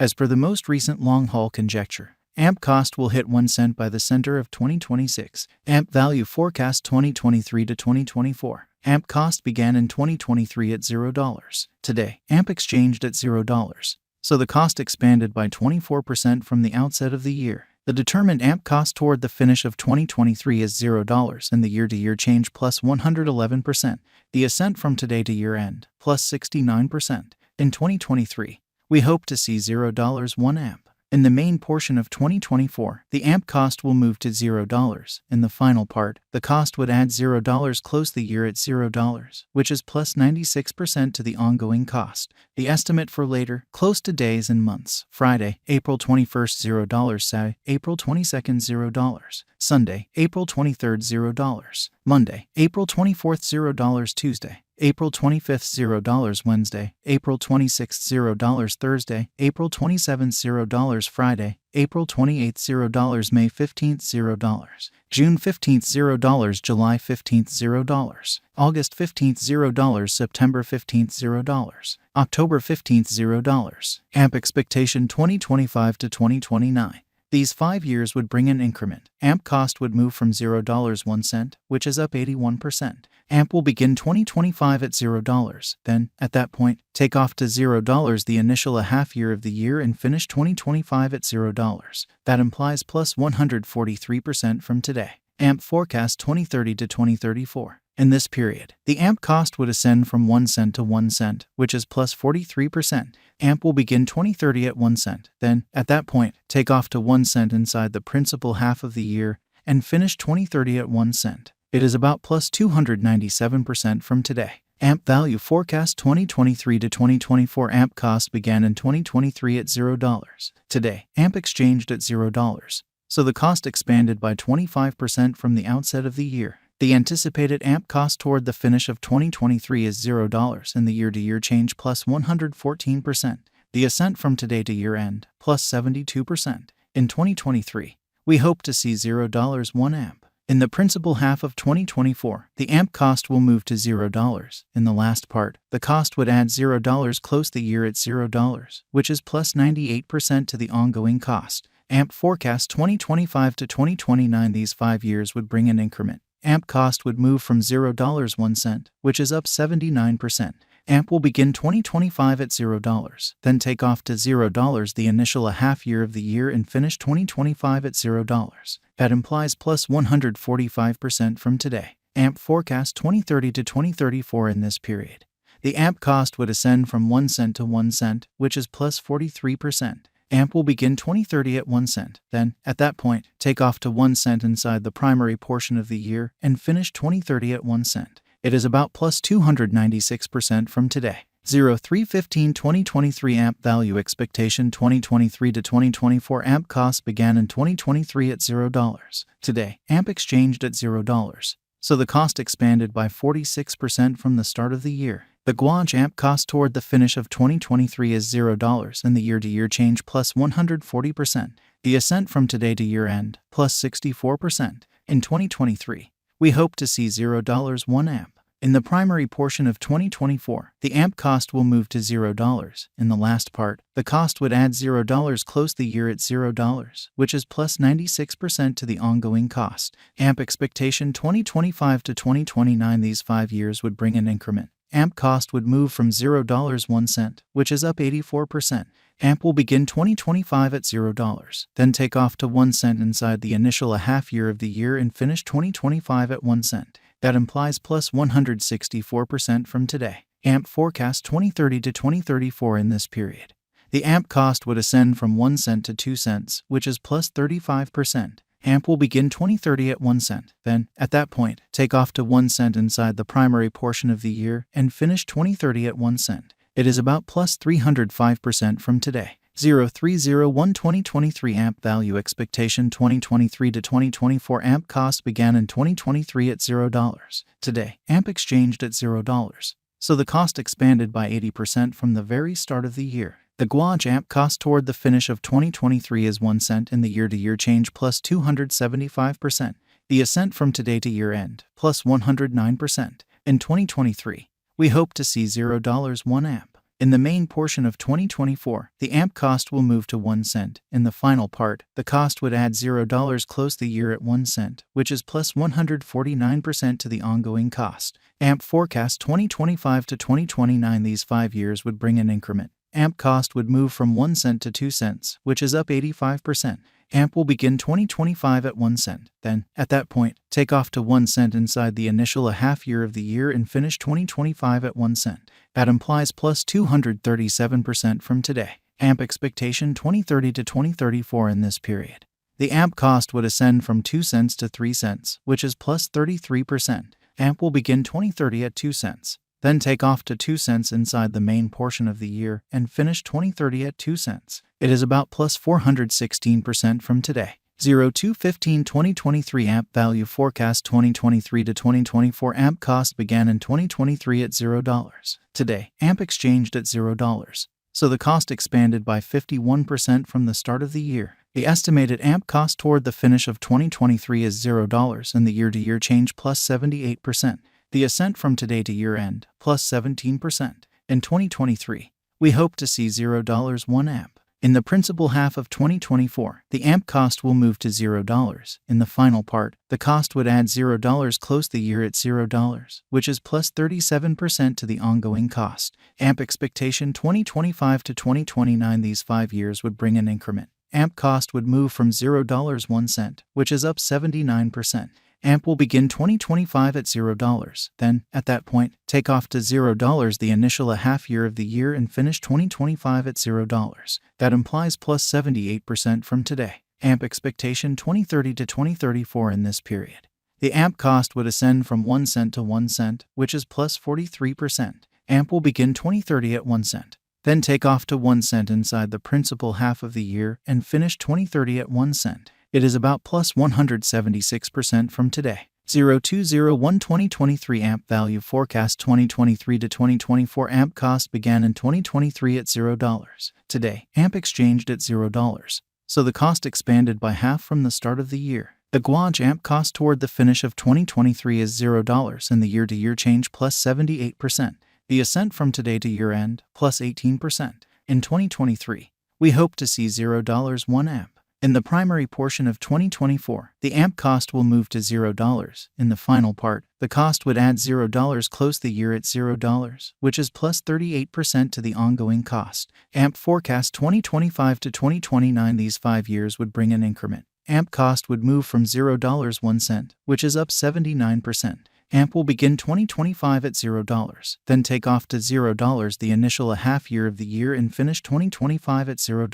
As per the most recent long-haul conjecture, AMP cost will hit 1 cent by the center of 2026. AMP value forecast 2023 to 2024. AMP cost began in 2023 at $0. Today, AMP exchanged at $0. So the cost expanded by 24% from the outset of the year. The determined AMP cost toward the finish of 2023 is $0 and the year-to-year change plus 111%. The ascent from today to year-end plus 69%. In 2023, we hope to see $0 1 AMP. In the main portion of 2024, the AMP cost will move to $0. In the final part, the cost would add $0 close the year at $0, which is plus 96% to the ongoing cost. The estimate for later, close to days and months: Friday, April 21st $0, Saturday, April 22nd $0, Sunday, April 23rd $0, Monday, April 24th $0, Tuesday, April 25th $0, Wednesday, April 26th $0, Thursday, April 27th $0, Friday, April 28th $0, May 15th $0, June 15th $0, July 15th $0, August 15th $0, September 15th $0, October 15th $0. AMP expectation 2025 to 2029. These 5 years would bring an increment. AMP cost would move from $0 1 cent, which is up 81%. AMP will begin 2025 at $0. Then, at that point, take off to $0 the initial a half year of the year and finish 2025 at $0. That implies plus 143% from today. AMP forecast 2030 to 2034. In this period, the AMP cost would ascend from 1 cent to 1 cent, which is plus 43%. AMP will begin 2030 at 1 cent. Then, at that point, take off to 1 cent inside the principal half of the year and finish 2030 at 1 cent. It is about plus 297% from today. AMP value forecast 2023 to 2024. AMP cost began in 2023 at $0. Today, AMP exchanged at $0. So the cost expanded by 25% from the outset of the year. The anticipated AMP cost toward the finish of 2023 is $0 and the year-to-year change plus 114%. The ascent from today to year-end plus 72%. In 2023, we hope to see $0 1 AMP. In the principal half of 2024, the AMP cost will move to $0. In the last part, the cost would add $0 close the year at $0, which is plus 98% to the ongoing cost. AMP forecast 2025 to 2029. These 5 years would bring an increment. AMP cost would move from $0 1 cent, which is up 79%. AMP will begin 2025 at $0, then take off to $0 the initial a half year of the year and finish 2025 at $0. That implies plus 145% from today. AMP forecast 2030 to 2034. In this period, the AMP cost would ascend from 1 cent to 1 cent, which is plus 43%. AMP will begin 2030 at 1 cent. Then, at that point, take off to 1 cent inside the primary portion of the year and finish 2030 at 1 cent. It is about plus 296% from today. 03/15 2023 AMP value expectation 2023 to 2024. AMP cost began in 2023 at $0. Today, AMP exchanged at $0. So the cost expanded by 46% from the start of the year. The Guaj AMP cost toward the finish of 2023 is $0 and the year-to-year change plus 140%. The ascent from today to year-end plus 64%. In 2023, we hope to see $0 1 AMP. In the primary portion of 2024, the AMP cost will move to $0. In the last part, the cost would add $0 close the year at $0, which is plus 96% to the ongoing cost. AMP expectation 2025 to 2029. These 5 years would bring an increment. AMP cost would move from $0 1 cent, which is up 84%. AMP will begin 2025 at $0, then take off to 1 cent inside the initial a half year of the year and finish 2025 at 1 cent. That implies plus 164% from today. AMP forecast 2030 to 2034. In this period, the AMP cost would ascend from 1 cent to 2 cents, which is plus 35%. AMP will begin 2030 at 1 cent. Then, at that point, take off to 1 cent inside the primary portion of the year and finish 2030 at 1 cent. It is about plus 305% from today. 03/01 2023 AMP value expectation 2023 to 2024. AMP cost began in 2023 at $0. Today, AMP exchanged at $0. So the cost expanded by 80% from the very start of the year. The Guaj AMP cost toward the finish of 2023 is 1 cent and the year-to-year change plus 275%. The ascent from today to year-end plus 109%. In 2023, we hope to see $0 1 AMP. In the main portion of 2024, the AMP cost will move to 1 cent. In the final part, the cost would add $0, close the year at 1 cent, which is plus 149% to the ongoing cost. AMP forecast 2025 to 2029. These 5 years would bring an increment. AMP cost would move from 1 cent to 2 cents, which is up 85%. AMP will begin 2025 at 1 cent. Then, at that point, take off to 1 cent inside the initial a half year of the year and finish 2025 at 1 cent. That implies plus 237% from today. AMP expectation 2030 to 2034 in this period. The AMP cost would ascend from 2 cents to 3 cents, which is plus 33%. AMP will begin 2030 at 2 cents. Then take off to 2 cents inside the main portion of the year and finish 2030 at 2 cents. It is about plus 416% from today. 02/15/2023 AMP value forecast 2023 to 2024 AMP cost began in 2023 at $0. Today, AMP exchanged at $0. So the cost expanded by 51% from the start of the year. The estimated AMP cost toward the finish of 2023 is $0 and the year-to-year change plus 78%. The ascent from today to year-end, plus 17%. In 2023, we hope to see $0 1 AMP. In the principal half of 2024, the AMP cost will move to $0. In the final part, the cost would add $0, close the year at $0, which is plus 37% to the ongoing cost. AMP expectation 2025 to 2029. These 5 years would bring an increment. AMP cost would move from $0 1 cent, which is up 79%. AMP will begin 2025 at $0. Then, at that point, take off to $0 the initial a half year of the year and finish 2025 at $0. That implies plus 78% from today. AMP expectation 2030 to 2034 in this period. The AMP cost would ascend from 1 cent to 1 cent, which is plus 43%. AMP will begin 2030 at 1 cent. Then take off to 1 cent inside the principal half of the year and finish 2030 at 1 cent. It is about plus 176% from today. 02/01/2023 AMP value forecast 2023 to 2024 AMP cost began in 2023 at $0. Today, AMP exchanged at $0. So the cost expanded by half from the start of the year. The Guaj AMP cost toward the finish of 2023 is $0 and the year-to-year change plus 78%. The ascent from today to year-end, plus 18%. In 2023, we hope to see $0 1 AMP. In the primary portion of 2024, the AMP cost will move to $0. In the final part, the cost would add $0, close the year at $0, which is plus 38% to the ongoing cost. AMP forecast 2025 to 2029. These 5 years would bring an increment. AMP cost would move from $0 1 cent, which is up 79%. AMP will begin 2025 at $0, then take off to $0 the initial a half year of the year and finish 2025 at $0.